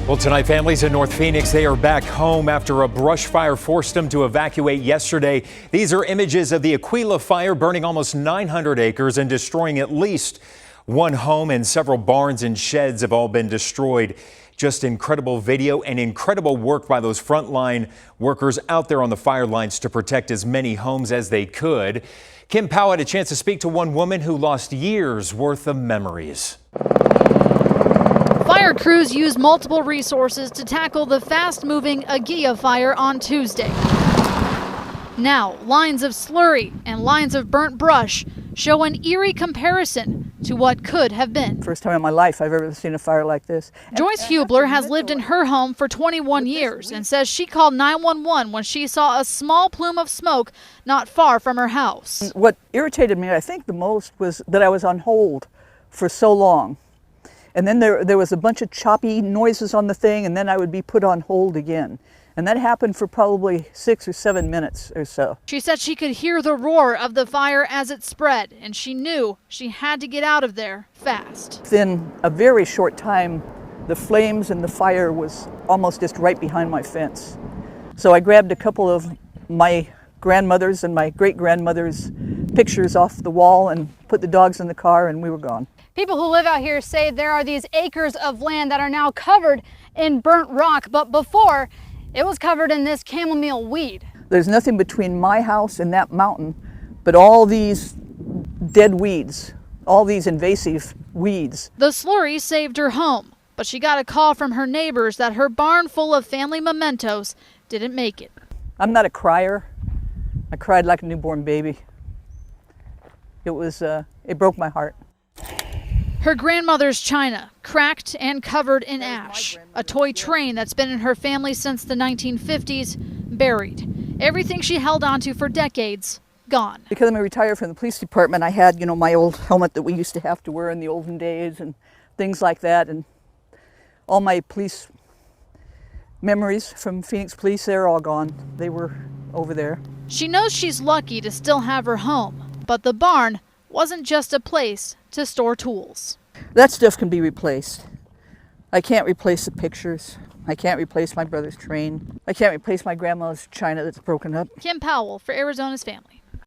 Well, tonight, families in North Phoenix, they are back home after a brush fire forced them to evacuate yesterday. These are images of the Aquila fire burning almost 900 acres and destroying at least one home, and several barns and sheds have all been destroyed. Just incredible video and incredible work by those frontline workers out there on the fire lines to protect as many homes as they could. Kim Powell had a chance to speak to one woman who lost years worth of memories. Fire crews used multiple resources to tackle the fast-moving theAquila fire on Tuesday. Now, lines of slurry and lines of burnt brush show an eerie comparison to what could have been. First time in my life I've ever seen a fire like this. Joyce Hubler has lived in her home for 21 years and says she called 911 when she saw a small plume of smoke not far from her house. What irritated me, I think, the most was that I was on hold for so long. And then there was a bunch of choppy noises on the thing, and then I would be put on hold again. And that happened for probably 6 or 7 minutes or so. She said she could hear the roar of the fire as it spread, and she knew she had to get out of there fast. Within a very short time, the flames and the fire was almost just right behind my fence. So I grabbed a couple of my grandmother's and my great-grandmother's pictures off the wall and put the dogs in the car, and we were gone. People who live out here say there are these acres of land that are now covered in burnt rock, but before it was covered in this chamomile weed. There's nothing between my house and that mountain but all these dead weeds, all these invasive weeds. The slurry saved her home, but she got a call from her neighbors that her barn full of family mementos didn't make it. I'm not a crier. I cried like a newborn baby. It broke my heart. Her grandmother's china, cracked and covered in ash. A toy train that's been in her family since the 1950s, buried. Everything she held onto for decades, gone. Because I'm retired from the police department, I had, my old helmet that we used to have to wear in the olden days and things like that. And all my police memories from Phoenix Police, they're all gone. They were over there. She knows she's lucky to still have her home, but the barn wasn't just a place to store tools. That stuff can be replaced. I can't replace the pictures. I can't replace my brother's train. I can't replace my grandma's china that's broken up. Kim Powell for Arizona's Family.